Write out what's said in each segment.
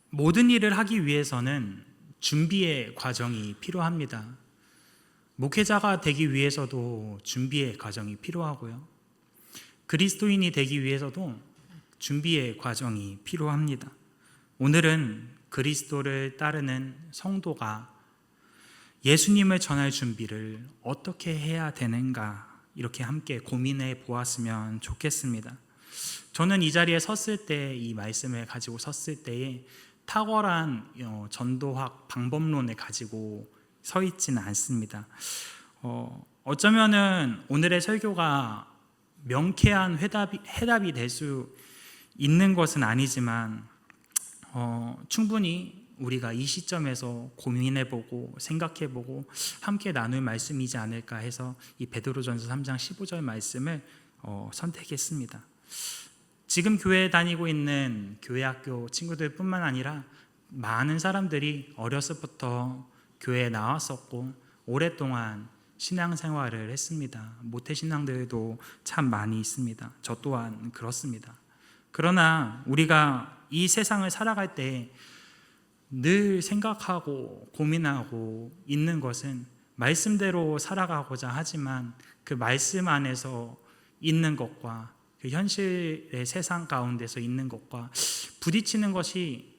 모든 일을 하기 위해서는 준비의 과정이 필요합니다. 목회자가 되기 위해서도 준비의 과정이 필요하고요. 그리스도인이 되기 위해서도 준비의 과정이 필요합니다. 오늘은 그리스도를 따르는 성도가 예수님을 전할 준비를 어떻게 해야 되는가, 이렇게 함께 고민해 보았으면 좋겠습니다. 저는 이 자리에 섰을 때, 이 말씀을 가지고 섰을 때에 탁월한 전도학 방법론을 가지고 서 있지는 않습니다. 어쩌면은 오늘의 설교가 명쾌한 해답이 될 수 있는 것은 아니지만 충분히 우리가 이 시점에서 고민해보고 생각해보고 함께 나눌 말씀이지 않을까 해서 이 베드로전서 3장 15절 말씀을 선택했습니다. 지금 교회에 다니고 있는 교회학교 친구들뿐만 아니라 많은 사람들이 어렸을부터 교회에 나왔었고 오랫동안 신앙생활을 했습니다. 모태신앙들도 참 많이 있습니다. 저 또한 그렇습니다. 그러나 우리가 이 세상을 살아갈 때 늘 생각하고 고민하고 있는 것은 말씀대로 살아가고자 하지만 그 말씀 안에서 있는 것과 그 현실의 세상 가운데서 있는 것과 부딪히는 것이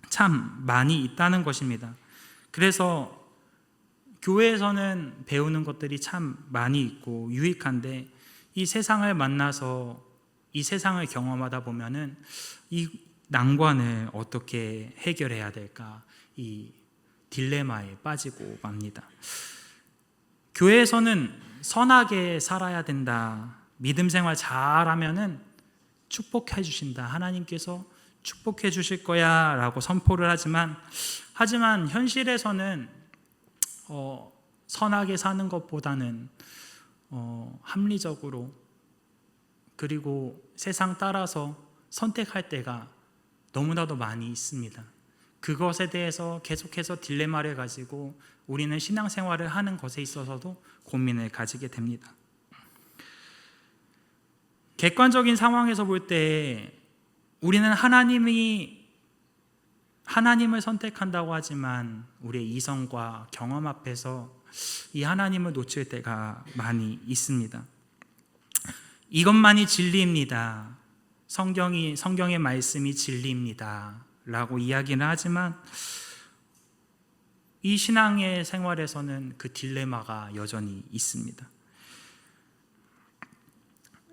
참 많이 있다는 것입니다. 그래서 교회에서는 배우는 것들이 참 많이 있고 유익한데 이 세상을 만나서 이 세상을 경험하다 보면은 이 난관을 어떻게 해결해야 될까, 이 딜레마에 빠지고 맙니다. 교회에서는 선하게 살아야 된다, 믿음 생활 잘하면은 축복해 주신다, 하나님께서 축복해 주실 거야 라고 선포를 하지만 현실에서는 선하게 사는 것보다는 합리적으로 그리고 세상 따라서 선택할 때가 너무나도 많이 있습니다. 그것에 대해서 계속해서 딜레마를 가지고 우리는 신앙생활을 하는 것에 있어서도 고민을 가지게 됩니다. 객관적인 상황에서 볼 때 우리는 하나님을 선택한다고 하지만 우리의 이성과 경험 앞에서 이 하나님을 놓칠 때가 많이 있습니다. 이것만이 진리입니다. 성경의 말씀이 진리입니다 라고 이야기는 하지만 이 신앙의 생활에서는 그 딜레마가 여전히 있습니다.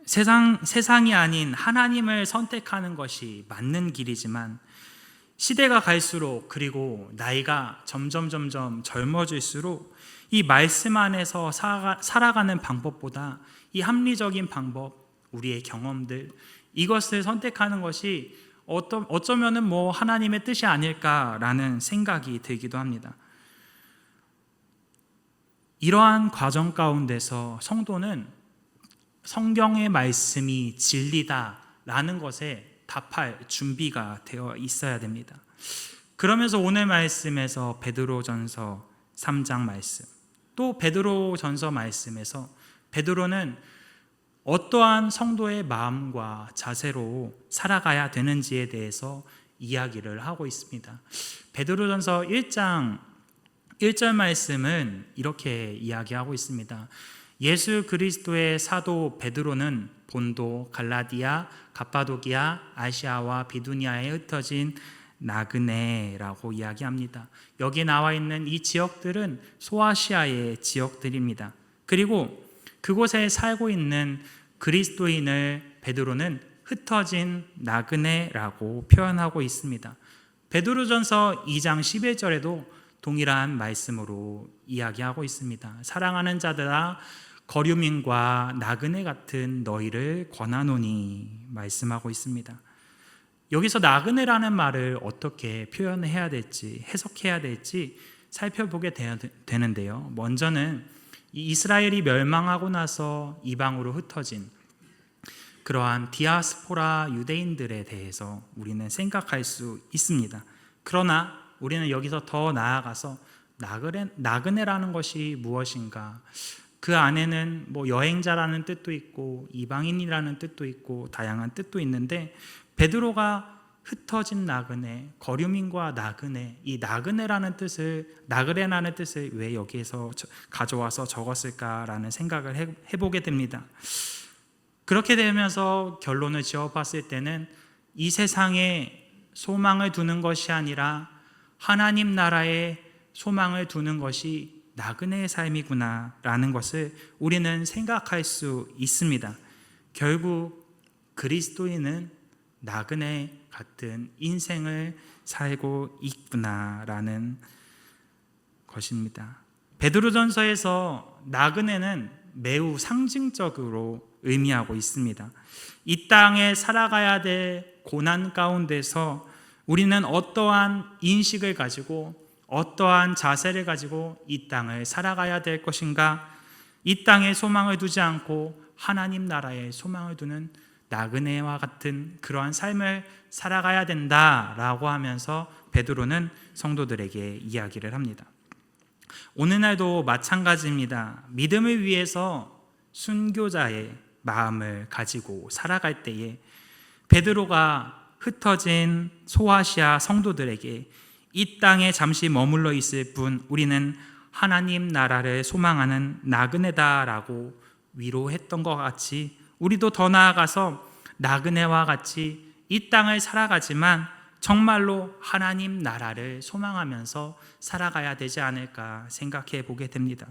세상이 아닌 하나님을 선택하는 것이 맞는 길이지만 시대가 갈수록 그리고 나이가 점점 젊어질수록 이 말씀 안에서 살아가는 방법보다 이 합리적인 방법, 우리의 경험들, 이것을 선택하는 것이 어쩌면은 하나님의 뜻이 아닐까라는 생각이 들기도 합니다. 이러한 과정 가운데서 성도는 성경의 말씀이 진리다라는 것에 답할 준비가 되어 있어야 됩니다. 그러면서 오늘 말씀에서 베드로전서 3장 말씀, 또 베드로전서 말씀에서 베드로는 어떠한 성도의 마음과 자세로 살아가야 되는지에 대해서 이야기를 하고 있습니다. 베드로전서 1장 1절 말씀은 이렇게 이야기하고 있습니다. 예수 그리스도의 사도 베드로는 본도, 갈라디아, 갑바도기아, 아시아와 비두니아에 흩어진 나그네라고 이야기합니다. 여기 나와 있는 이 지역들은 소아시아의 지역들입니다. 그리고 그곳에 살고 있는 그리스도인을 베드로는 흩어진 나그네라고 표현하고 있습니다. 베드로전서 2장 11절에도 동일한 말씀으로 이야기하고 있습니다. 사랑하는 자들아, 거류민과 나그네 같은 너희를 권하노니 말씀하고 있습니다. 여기서 나그네라는 말을 어떻게 표현해야 될지, 해석해야 될지 살펴보게 되는데요. 먼저는 이스라엘이 멸망하고 나서 이방으로 흩어진 그러한 디아스포라 유대인들에 대해서 우리는 생각할 수 있습니다. 그러나 우리는 여기서 더 나아가서 나그네라는 것이 무엇인가, 그 안에는 여행자라는 뜻도 있고 이방인이라는 뜻도 있고 다양한 뜻도 있는데 베드로가 흩어진 나그네, 거류민과 나그네, 이 나그네라는 뜻을 왜 여기에서 가져와서 적었을까라는 생각을 해보게 됩니다. 그렇게 되면서 결론을 지어봤을 때는 이 세상에 소망을 두는 것이 아니라 하나님 나라에 소망을 두는 것이 나그네의 삶이구나라는 것을 우리는 생각할 수 있습니다. 결국 그리스도인은 나그네 같은 인생을 살고 있구나라는 것입니다. 베드로전서에서 나그네는 매우 상징적으로 의미하고 있습니다. 이 땅에 살아가야 될 고난 가운데서 우리는 어떠한 인식을 가지고 어떠한 자세를 가지고 이 땅을 살아가야 될 것인가? 이 땅에 소망을 두지 않고 하나님 나라에 소망을 두는 나그네와 같은 그러한 삶을 살아가야 된다라고 하면서 베드로는 성도들에게 이야기를 합니다. 오늘날도 마찬가지입니다. 믿음을 위해서 순교자의 마음을 가지고 살아갈 때에 베드로가 흩어진 소아시아 성도들에게 이 땅에 잠시 머물러 있을 뿐 우리는 하나님 나라를 소망하는 나그네다라고 위로했던 것 같이 우리도 더 나아가서 나그네와 같이 이 땅을 살아가지만 정말로 하나님 나라를 소망하면서 살아가야 되지 않을까 생각해 보게 됩니다.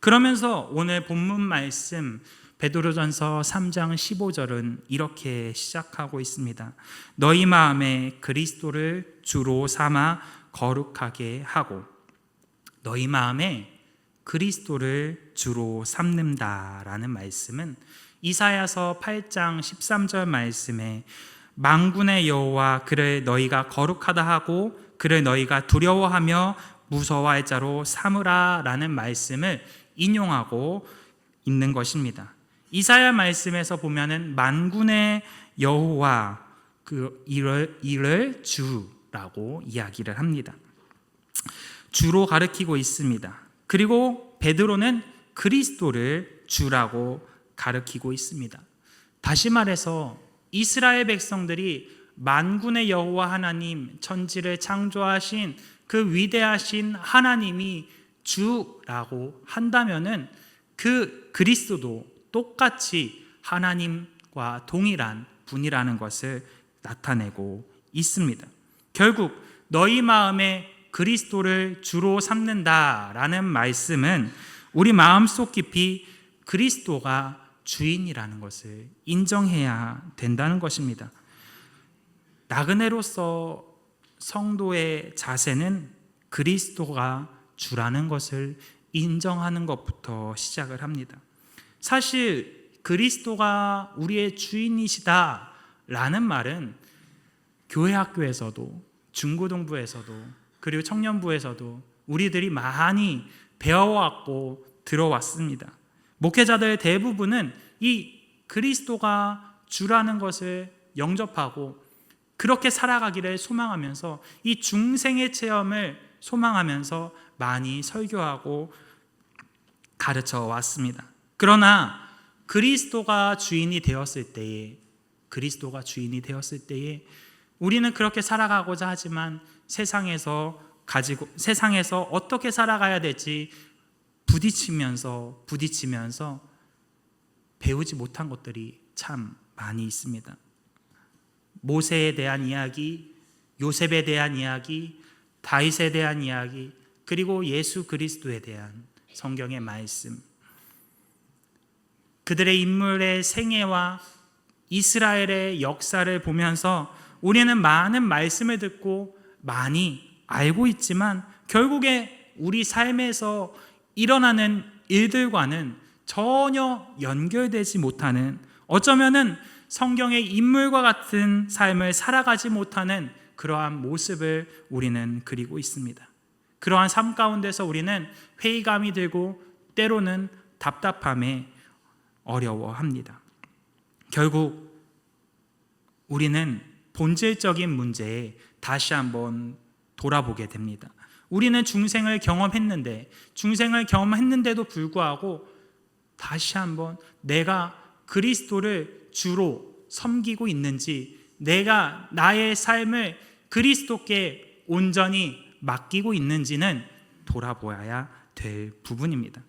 그러면서 오늘 본문 말씀 베드로전서 3장 15절은 이렇게 시작하고 있습니다. 너희 마음에 그리스도를 주로 삼아 거룩하게 하고, 너희 마음에 그리스도를 주로 삼는다라는 말씀은 이사야서 8장 13절 말씀에 만군의 여호와 그를 너희가 거룩하다 하고 그를 너희가 두려워하며 무서워할 자로 삼으라라는 말씀을 인용하고 있는 것입니다. 이사야 말씀에서 보면은 만군의 여호와 그 이를 주라고 이야기를 합니다. 주로 가리키고 있습니다. 그리고 베드로는 그리스도를 주라고 가리키고 있습니다. 다시 말해서 이스라엘 백성들이 만군의 여호와 하나님, 천지를 창조하신 그 위대하신 하나님이 주라고 한다면은 그 그리스도도 똑같이 하나님과 동일한 분이라는 것을 나타내고 있습니다. 결국 너희 마음에 그리스도를 주로 삼는다라는 말씀은 우리 마음속 깊이 그리스도가 주인이라는 것을 인정해야 된다는 것입니다. 나그네로서 성도의 자세는 그리스도가 주라는 것을 인정하는 것부터 시작을 합니다. 사실 그리스도가 우리의 주인이시다라는 말은 교회 학교에서도 중고등부에서도 그리고 청년부에서도 우리들이 많이 배워왔고 들어왔습니다. 목회자들 대부분은 이 그리스도가 주라는 것을 영접하고 그렇게 살아가기를 소망하면서 이 중생의 체험을 소망하면서 많이 설교하고 가르쳐 왔습니다. 그러나 그리스도가 주인이 되었을 때에 우리는 그렇게 살아가고자 하지만 세상에서 어떻게 살아가야 될지 부딪히면서 배우지 못한 것들이 참 많이 있습니다. 모세에 대한 이야기, 요셉에 대한 이야기, 다윗에 대한 이야기, 그리고 예수 그리스도에 대한 성경의 말씀, 그들의 인물의 생애와 이스라엘의 역사를 보면서 우리는 많은 말씀을 듣고 많이 알고 있지만 결국에 우리 삶에서 일어나는 일들과는 전혀 연결되지 못하는, 어쩌면은 성경의 인물과 같은 삶을 살아가지 못하는 그러한 모습을 우리는 그리고 있습니다. 그러한 삶 가운데서 우리는 회의감이 들고 때로는 답답함에 어려워합니다. 결국 우리는 본질적인 문제에 다시 한번 돌아보게 됩니다. 우리는 중생을 경험했는데도 불구하고 다시 한번 내가 그리스도를 주로 섬기고 있는지, 내가 나의 삶을 그리스도께 온전히 맡기고 있는지는 돌아보아야 될 부분입니다.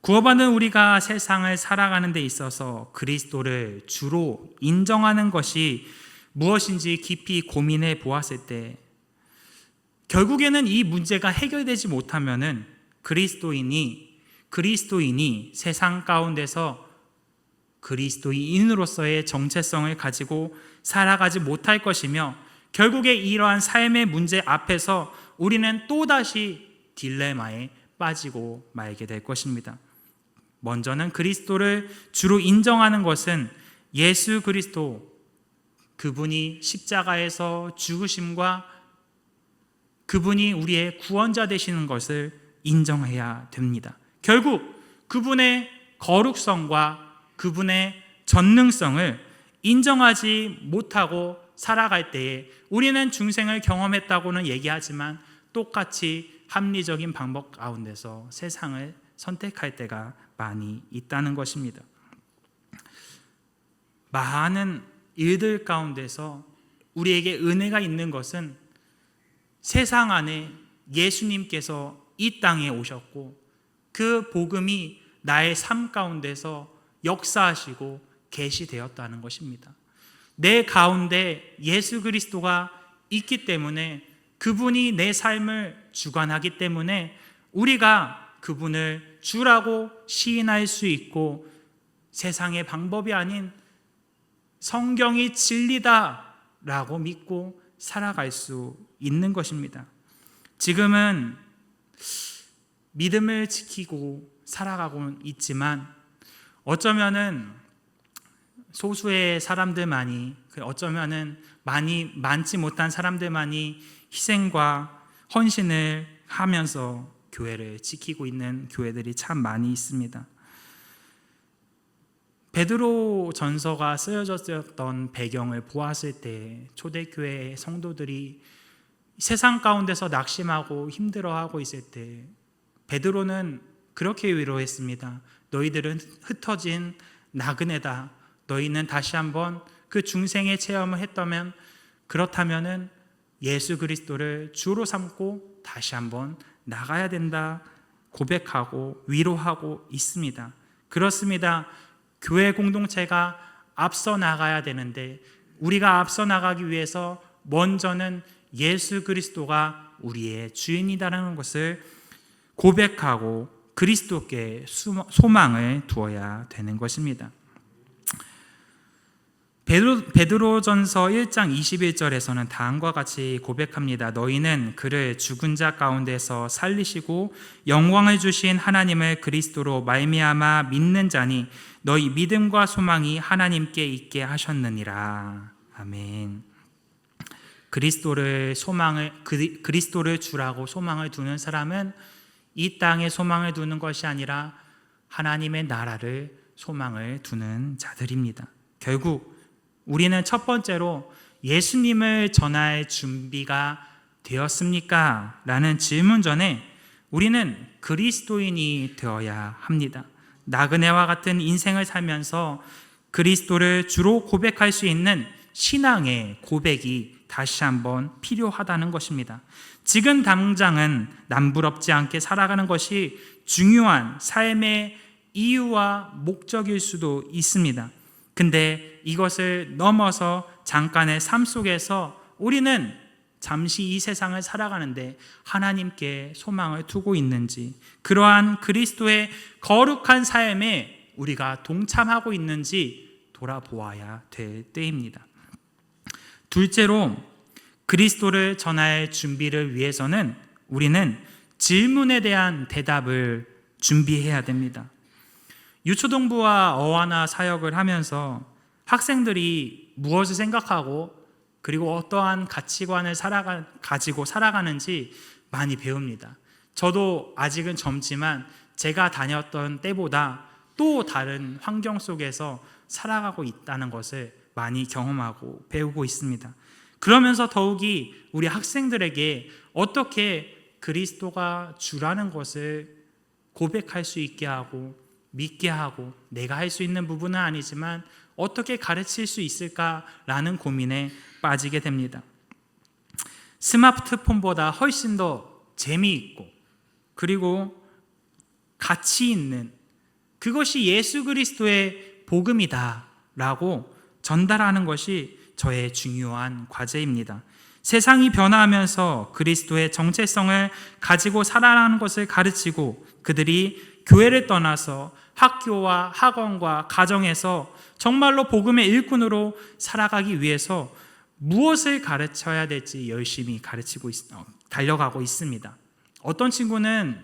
구원받은 우리가 세상을 살아가는 데 있어서 그리스도를 주로 인정하는 것이 무엇인지 깊이 고민해 보았을 때 결국에는 이 문제가 해결되지 못하면은 그리스도인이 세상 가운데서 그리스도인으로서의 정체성을 가지고 살아가지 못할 것이며 결국에 이러한 삶의 문제 앞에서 우리는 또다시 딜레마에 빠지고 말게 될 것입니다. 먼저는 그리스도를 주로 인정하는 것은 예수 그리스도, 그분이 십자가에서 죽으심과 그분이 우리의 구원자 되시는 것을 인정해야 됩니다. 결국 그분의 거룩성과 그분의 전능성을 인정하지 못하고 살아갈 때에 우리는 중생을 경험했다고는 얘기하지만 똑같이 합리적인 방법 가운데서 세상을 선택할 때가 많이 있다는 것입니다. 많은 일들 가운데서 우리에게 은혜가 있는 것은 세상 안에 예수님께서 이 땅에 오셨고 그 복음이 나의 삶 가운데서 역사하시고 계시되었다는 것입니다. 내 가운데 예수 그리스도가 있기 때문에 그분이 내 삶을 주관하기 때문에 우리가 그분을 주라고 시인할 수 있고 세상의 방법이 아닌 성경이 진리다라고 믿고 살아갈 수 있는 것입니다. 지금은 믿음을 지키고 살아가고 있지만 어쩌면은 소수의 사람들만이, 어쩌면은 많지 못한 사람들만이 희생과 헌신을 하면서 교회를 지키고 있는 교회들이 참 많이 있습니다. 베드로 전서가 쓰여졌던 배경을 보았을 때 초대교회 성도들이 세상 가운데서 낙심하고 힘들어하고 있을 때 베드로는 그렇게 위로했습니다. 너희들은 흩어진 나그네다. 너희는 다시 한번 그 중생의 체험을 했다면 그렇다면은 예수 그리스도를 주로 삼고 다시 한번 나가야 된다 고백하고 위로하고 있습니다. 그렇습니다. 교회 공동체가 앞서 나가야 되는데 우리가 앞서 나가기 위해서 먼저는 예수 그리스도가 우리의 주인이라는 것을 고백하고 그리스도께 소망을 두어야 되는 것입니다. 베드로전서 1장 21절에서는 다음과 같이 고백합니다. 너희는 그를 죽은 자 가운데서 살리시고 영광을 주신 하나님을 그리스도로 말미암아 믿는 자니 너희 믿음과 소망이 하나님께 있게 하셨느니라. 아멘. 그리스도를 주라고 소망을 두는 사람은 이 땅에 소망을 두는 것이 아니라 하나님의 나라를 소망을 두는 자들입니다. 결국 우리는 첫 번째로 예수님을 전할 준비가 되었습니까? 라는 질문 전에 우리는 그리스도인이 되어야 합니다. 나그네와 같은 인생을 살면서 그리스도를 주로 고백할 수 있는 신앙의 고백이 다시 한번 필요하다는 것입니다. 지금 당장은 남부럽지 않게 살아가는 것이 중요한 삶의 이유와 목적일 수도 있습니다. 근데 이것을 넘어서 잠깐의 삶 속에서 우리는 잠시 이 세상을 살아가는데 하나님께 소망을 두고 있는지, 그러한 그리스도의 거룩한 삶에 우리가 동참하고 있는지 돌아보아야 될 때입니다. 둘째로 그리스도를 전할 준비를 위해서는 우리는 질문에 대한 대답을 준비해야 됩니다. 유초동부와 어와나 사역을 하면서 학생들이 무엇을 생각하고 그리고 어떠한 가치관을 가지고 살아가는지 많이 배웁니다. 저도 아직은 젊지만 제가 다녔던 때보다 또 다른 환경 속에서 살아가고 있다는 것을 많이 경험하고 배우고 있습니다. 그러면서 더욱이 우리 학생들에게 어떻게 그리스도가 주라는 것을 고백할 수 있게 하고 믿게 하고 내가 할 수 있는 부분은 아니지만 어떻게 가르칠 수 있을까라는 고민에 빠지게 됩니다. 스마트폰보다 훨씬 더 재미있고 그리고 가치 있는 그것이 예수 그리스도의 복음이다 라고 전달하는 것이 저의 중요한 과제입니다. 세상이 변화하면서 그리스도의 정체성을 가지고 살아가는 것을 가르치고 그들이 교회를 떠나서 학교와 학원과 가정에서 정말로 복음의 일꾼으로 살아가기 위해서 무엇을 가르쳐야 될지 열심히 달려가고 있습니다. 어떤 친구는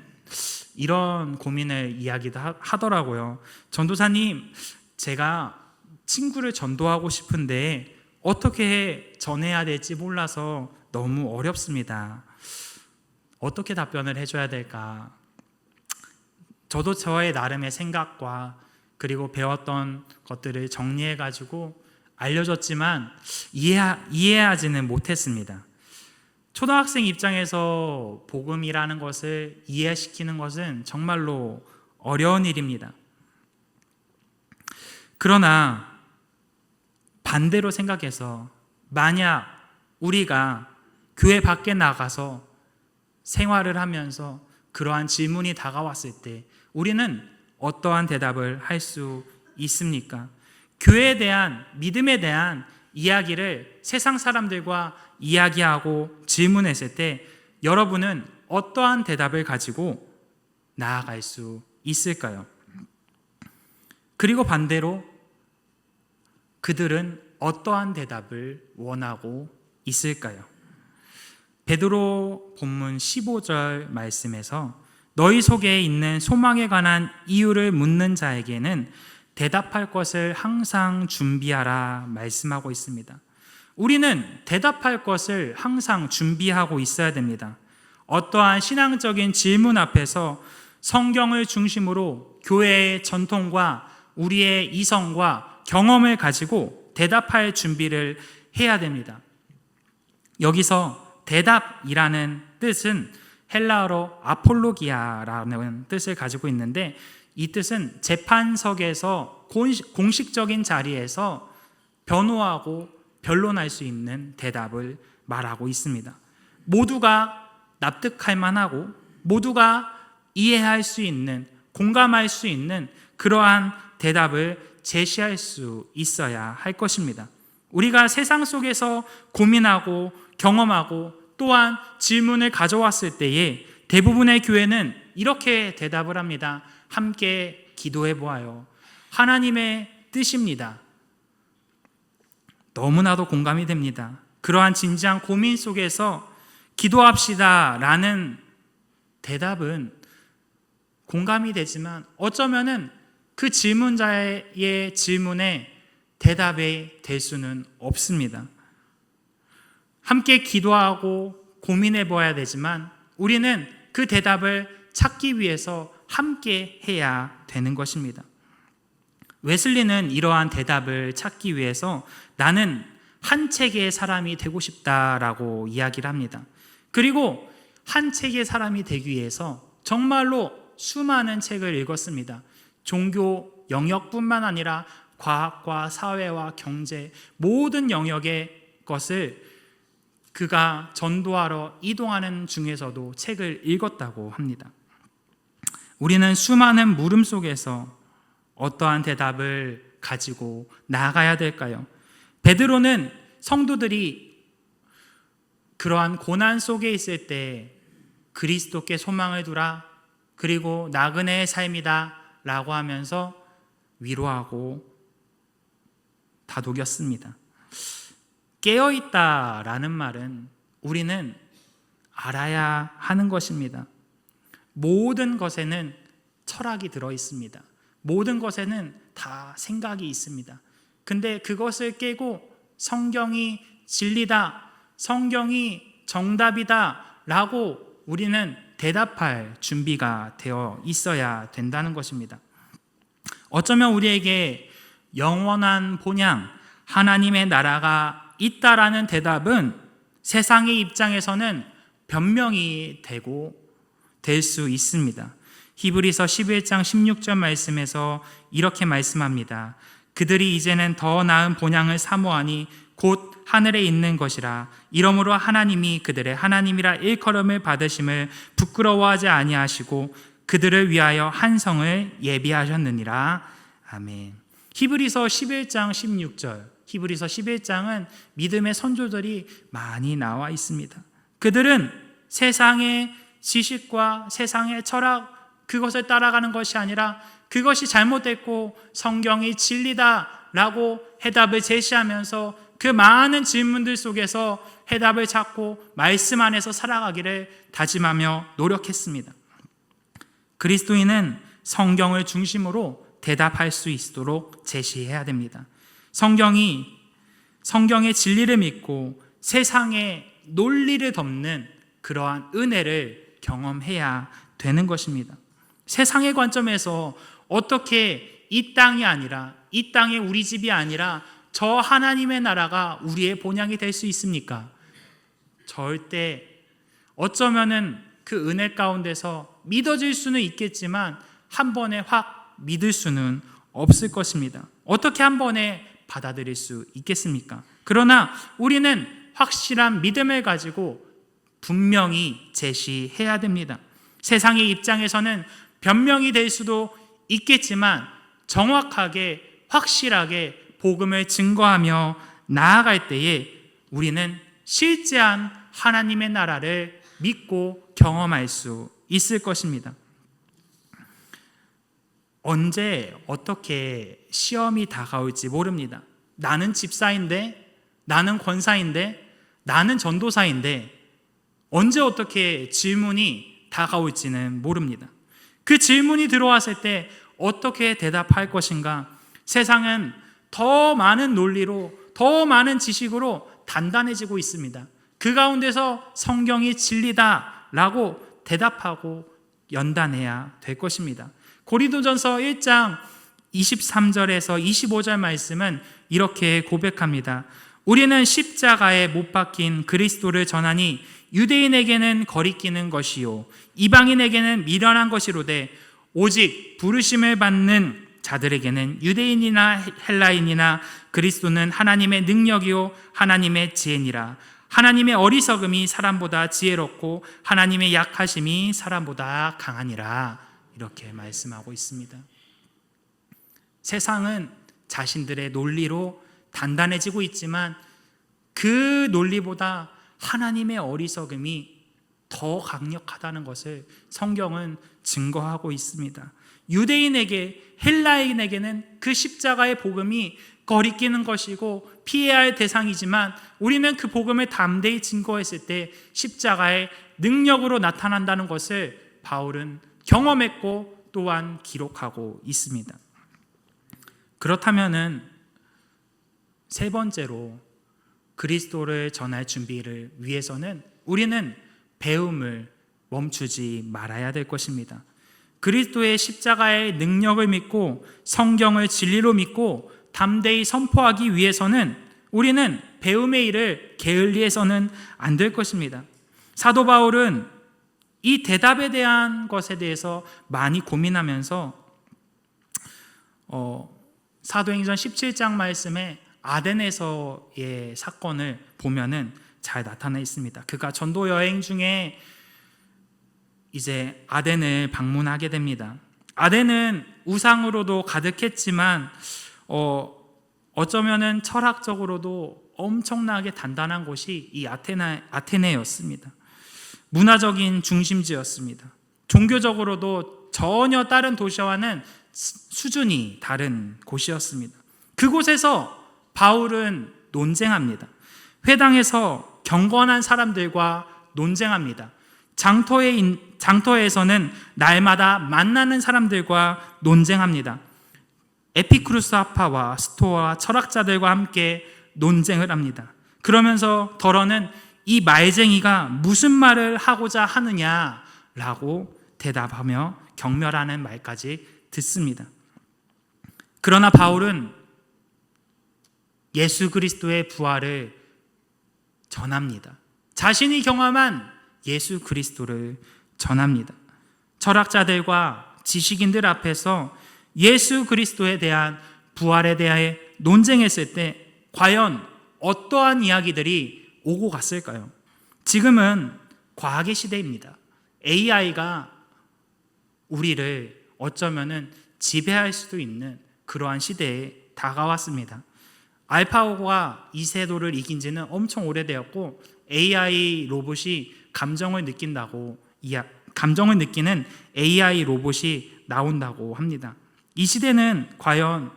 이런 고민을 이야기도 하더라고요. 전도사님, 제가 친구를 전도하고 싶은데 어떻게 전해야 될지 몰라서 너무 어렵습니다. 어떻게 답변을 해줘야 될까? 저도 저의 나름의 생각과 그리고 배웠던 것들을 정리해가지고 알려줬지만 이해하지는 못했습니다. 초등학생 입장에서 복음이라는 것을 이해시키는 것은 정말로 어려운 일입니다. 그러나 반대로 생각해서 만약 우리가 교회 밖에 나가서 생활을 하면서 그러한 질문이 다가왔을 때 우리는 어떠한 대답을 할 수 있습니까? 교회에 대한 믿음에 대한 이야기를 세상 사람들과 이야기하고 질문했을 때 여러분은 어떠한 대답을 가지고 나아갈 수 있을까요? 그리고 반대로 그들은 어떠한 대답을 원하고 있을까요? 베드로 본문 15절 말씀에서 너희 속에 있는 소망에 관한 이유를 묻는 자에게는 대답할 것을 항상 준비하라 말씀하고 있습니다. 우리는 대답할 것을 항상 준비하고 있어야 됩니다. 어떠한 신앙적인 질문 앞에서 성경을 중심으로 교회의 전통과 우리의 이성과 경험을 가지고 대답할 준비를 해야 됩니다. 여기서 대답이라는 뜻은 헬라어로 아폴로기아라는 뜻을 가지고 있는데 이 뜻은 재판석에서 공식적인 자리에서 변호하고 변론할 수 있는 대답을 말하고 있습니다. 모두가 납득할 만하고 모두가 이해할 수 있는, 공감할 수 있는 그러한 대답을 제시할 수 있어야 할 것입니다. 우리가 세상 속에서 고민하고 경험하고 또한 질문을 가져왔을 때에 대부분의 교회는 이렇게 대답을 합니다. 함께 기도해 보아요. 하나님의 뜻입니다. 너무나도 공감이 됩니다. 그러한 진지한 고민 속에서 기도합시다 라는 대답은 공감이 되지만 어쩌면은 그 질문자의 질문에 대답이 될 수는 없습니다. 함께 기도하고 고민해 보아야 되지만 우리는 그 대답을 찾기 위해서 함께 해야 되는 것입니다. 웨슬리는 이러한 대답을 찾기 위해서 나는 한 책의 사람이 되고 싶다라고 이야기를 합니다. 그리고 한 책의 사람이 되기 위해서 정말로 수많은 책을 읽었습니다. 종교 영역뿐만 아니라 과학과 사회와 경제 모든 영역의 것을 그가 전도하러 이동하는 중에서도 책을 읽었다고 합니다. 우리는 수많은 물음 속에서 어떠한 대답을 가지고 나아가야 될까요? 베드로는 성도들이 그러한 고난 속에 있을 때 그리스도께 소망을 두라, 그리고 나그네의 삶이다 라고 하면서 위로하고 다독였습니다. 깨어있다라는 말은 우리는 알아야 하는 것입니다. 모든 것에는 철학이 들어있습니다. 모든 것에는 다 생각이 있습니다. 근데 그것을 깨고 성경이 진리다, 성경이 정답이다 라고 우리는 대답할 준비가 되어 있어야 된다는 것입니다. 어쩌면 우리에게 영원한 본향, 하나님의 나라가 있다라는 대답은 세상의 입장에서는 변명이 되고 될 수 있습니다. 히브리서 11장 16절 말씀에서 이렇게 말씀합니다. 그들이 이제는 더 나은 본향을 사모하니 곧 하늘에 있는 것이라. 이러므로 하나님이 그들의 하나님이라 일컬음을 받으심을 부끄러워하지 아니하시고 그들을 위하여 한 성을 예비하셨느니라. 아멘. 히브리서 11장 16절. 히브리서 11장은 믿음의 선조들이 많이 나와 있습니다. 그들은 세상의 지식과 세상의 철학, 그것을 따라가는 것이 아니라 그것이 잘못됐고 성경이 진리다라고 해답을 제시하면서 그 많은 질문들 속에서 해답을 찾고 말씀 안에서 살아가기를 다짐하며 노력했습니다. 그리스도인은 성경을 중심으로 대답할 수 있도록 제시해야 됩니다. 성경의 진리를 믿고 세상의 논리를 덮는 그러한 은혜를 경험해야 되는 것입니다. 세상의 관점에서 어떻게 이 땅이 아니라, 이 땅의 우리 집이 아니라 저 하나님의 나라가 우리의 본향이 될 수 있습니까? 절대. 어쩌면은 그 은혜 가운데서 믿어질 수는 있겠지만 한 번에 확 믿을 수는 없을 것입니다. 어떻게 한 번에 받아들일 수 있겠습니까? 그러나 우리는 확실한 믿음을 가지고 분명히 제시해야 됩니다. 세상의 입장에서는 변명이 될 수도 있겠지만 정확하게 확실하게 복음을 증거하며 나아갈 때에 우리는 실제한 하나님의 나라를 믿고 경험할 수 있을 것입니다. 언제 어떻게 시험이 다가올지 모릅니다. 나는 집사인데, 나는 권사인데, 나는 전도사인데 언제 어떻게 질문이 다가올지는 모릅니다. 그 질문이 들어왔을 때 어떻게 대답할 것인가? 세상은 더 많은 논리로, 더 많은 지식으로 단단해지고 있습니다. 그 가운데서 성경이 진리다라고 대답하고 연단해야 될 것입니다. 고린도전서 1장 23절에서 25절 말씀은 이렇게 고백합니다. 우리는 십자가에 못 박힌 그리스도를 전하니 유대인에게는 거리끼는 것이요 이방인에게는 미련한 것이로되 오직 부르심을 받는 자들에게는 유대인이나 헬라인이나 그리스도는 하나님의 능력이요 하나님의 지혜니라. 하나님의 어리석음이 사람보다 지혜롭고 하나님의 약하심이 사람보다 강하니라. 이렇게 말씀하고 있습니다. 세상은 자신들의 논리로 단단해지고 있지만 그 논리보다 하나님의 어리석음이 더 강력하다는 것을 성경은 증거하고 있습니다. 유대인에게, 헬라인에게는 그 십자가의 복음이 거리끼는 것이고 피해야 할 대상이지만 우리는 그 복음을 담대히 증거했을 때 십자가의 능력으로 나타난다는 것을 바울은 경험했고 또한 기록하고 있습니다. 그렇다면은 세 번째로 그리스도를 전할 준비를 위해서는 우리는 배움을 멈추지 말아야 될 것입니다. 그리스도의 십자가의 능력을 믿고 성경을 진리로 믿고 담대히 선포하기 위해서는 우리는 배움의 일을 게을리해서는 안 될 것입니다. 사도 바울은 이 대답에 대한 것에 대해서 많이 고민하면서 사도행전 17장 말씀에 아덴에서의 사건을 보면은 잘 나타나 있습니다. 그가 전도 여행 중에 이제 아덴을 방문하게 됩니다. 아덴은 우상으로도 가득했지만 어쩌면은 철학적으로도 엄청나게 단단한 곳이 이 아테네였습니다. 문화적인 중심지였습니다. 종교적으로도 전혀 다른 도시와는 수준이 다른 곳이었습니다. 그곳에서 바울은 논쟁합니다. 회당에서 경건한 사람들과 논쟁합니다. 장터에서는 날마다 만나는 사람들과 논쟁합니다. 에피쿠르스파와 스토아 철학자들과 함께 논쟁을 합니다. 그러면서 더러는 이 말쟁이가 무슨 말을 하고자 하느냐라고 대답하며 경멸하는 말까지 듣습니다. 그러나 바울은 예수 그리스도의 부활을 전합니다. 자신이 경험한 예수 그리스도를 전합니다. 철학자들과 지식인들 앞에서 예수 그리스도에 대한 부활에 대해 논쟁했을 때 과연 어떠한 이야기들이 오고 갔을까요? 지금은 과학의 시대입니다. AI가 우리를 어쩌면은 지배할 수도 있는 그러한 시대에 다가왔습니다. 알파고가 이세돌을 이긴 지는 엄청 오래되었고 AI 로봇이 감정을 느끼는 AI 로봇이 나온다고 합니다. 이 시대는 과연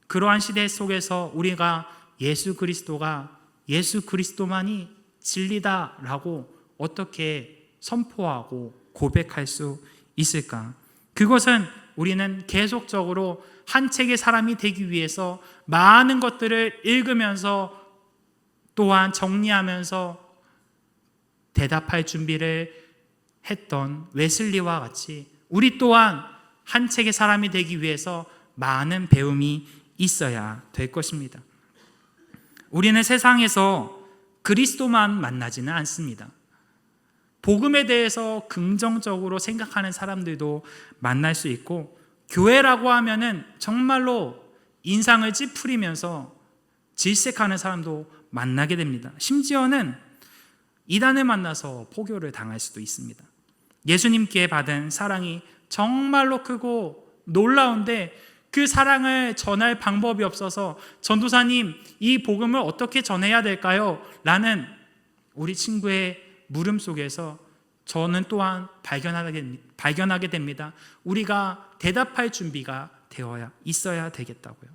그러한 시대 속에서 우리가 예수 그리스도만이 진리다라고 어떻게 선포하고 고백할 수 있을까? 그것은 우리는 계속적으로 한 책의 사람이 되기 위해서 많은 것들을 읽으면서 또한 정리하면서 대답할 준비를 했던 웨슬리와 같이 우리 또한 한 책의 사람이 되기 위해서 많은 배움이 있어야 될 것입니다. 우리는 세상에서 그리스도만 만나지는 않습니다. 복음에 대해서 긍정적으로 생각하는 사람들도 만날 수 있고, 교회라고 하면은 정말로 인상을 찌푸리면서 질색하는 사람도 만나게 됩니다. 심지어는 이단을 만나서 포교를 당할 수도 있습니다. 예수님께 받은 사랑이 정말로 크고 놀라운데 그 사랑을 전할 방법이 없어서 전도사님, 이 복음을 어떻게 전해야 될까요? 라는 우리 친구의 물음 속에서 저는 또한 발견하게 됩니다. 우리가 대답할 준비가 되어야 있어야 되겠다고요.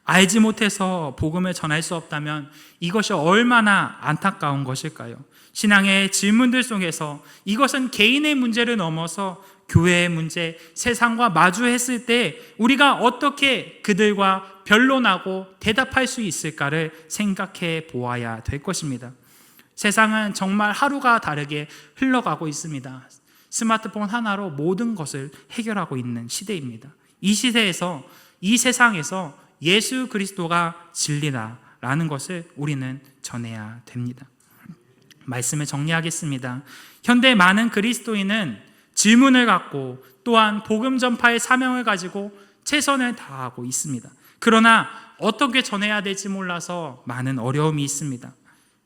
알지 못해서 복음을 전할 수 없다면 이것이 얼마나 안타까운 것일까요? 신앙의 질문들 속에서 이것은 개인의 문제를 넘어서 교회의 문제, 세상과 마주했을 때 우리가 어떻게 그들과 변론하고 대답할 수 있을까를 생각해 보아야 될 것입니다. 세상은 정말 하루가 다르게 흘러가고 있습니다. 스마트폰 하나로 모든 것을 해결하고 있는 시대입니다. 이 시대에서, 이 세상에서 예수 그리스도가 진리다라는 것을 우리는 전해야 됩니다. 말씀을 정리하겠습니다. 현대 많은 그리스도인은 질문을 갖고 또한 복음 전파의 사명을 가지고 최선을 다하고 있습니다. 그러나 어떻게 전해야 될지 몰라서 많은 어려움이 있습니다.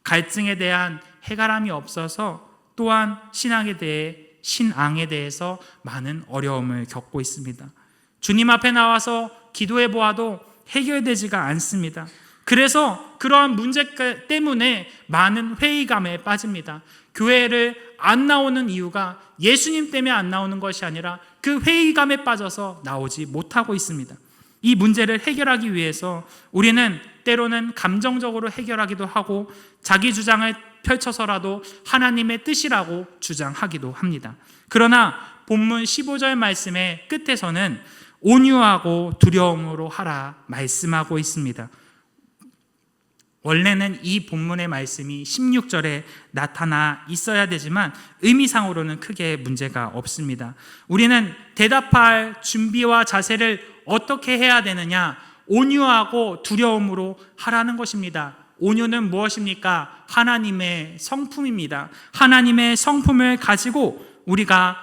갈증에 대한 해결함이 없어서 또한 신앙에 대해서 많은 어려움을 겪고 있습니다. 주님 앞에 나와서 기도해 보아도 해결되지가 않습니다. 그래서 그러한 문제 때문에 많은 회의감에 빠집니다. 교회를 안 나오는 이유가 예수님 때문에 안 나오는 것이 아니라 그 회의감에 빠져서 나오지 못하고 있습니다. 이 문제를 해결하기 위해서 우리는 때로는 감정적으로 해결하기도 하고 자기 주장을 펼쳐서라도 하나님의 뜻이라고 주장하기도 합니다. 그러나 본문 15절 말씀의 끝에서는 온유하고 두려움으로 하라 말씀하고 있습니다. 원래는 이 본문의 말씀이 16절에 나타나 있어야 되지만 의미상으로는 크게 문제가 없습니다. 우리는 대답할 준비와 자세를 어떻게 해야 되느냐? 온유하고 두려움으로 하라는 것입니다. 온유는 무엇입니까? 하나님의 성품입니다. 하나님의 성품을 가지고 우리가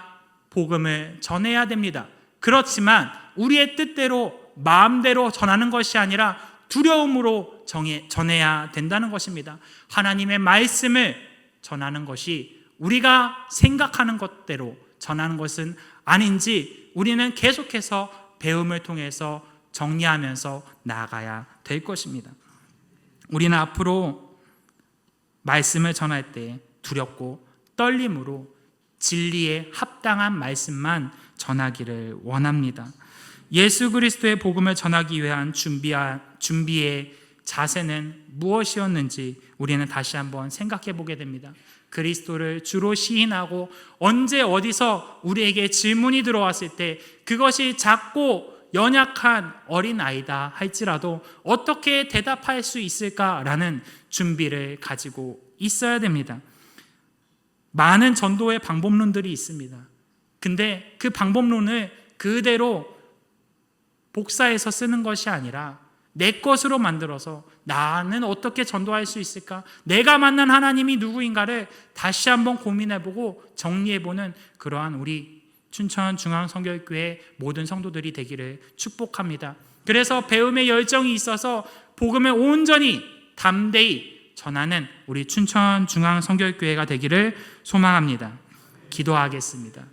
복음을 전해야 됩니다. 그렇지만 우리의 뜻대로 마음대로 전하는 것이 아니라 두려움으로 전해야 된다는 것입니다. 하나님의 말씀을 전하는 것이 우리가 생각하는 것대로 전하는 것은 아닌지 우리는 계속해서 배움을 통해서 정리하면서 나아가야 될 것입니다. 우리는 앞으로 말씀을 전할 때 두렵고 떨림으로 진리에 합당한 말씀만 전하기를 원합니다. 예수 그리스도의 복음을 전하기 위한 준비의 자세는 무엇이었는지 우리는 다시 한번 생각해 보게 됩니다. 그리스도를 주로 시인하고 언제 어디서 우리에게 질문이 들어왔을 때 그것이 작고 연약한 어린아이다 할지라도 어떻게 대답할 수 있을까라는 준비를 가지고 있어야 됩니다. 많은 전도의 방법론들이 있습니다. 근데 그 방법론을 그대로 복사해서 쓰는 것이 아니라 내 것으로 만들어서 나는 어떻게 전도할 수 있을까? 내가 만난 하나님이 누구인가를 다시 한번 고민해보고 정리해보는 그러한 우리 춘천중앙성결교회 모든 성도들이 되기를 축복합니다. 그래서 배움의 열정이 있어서 복음을 온전히 담대히 전하는 우리 춘천중앙성결교회가 되기를 소망합니다. 기도하겠습니다.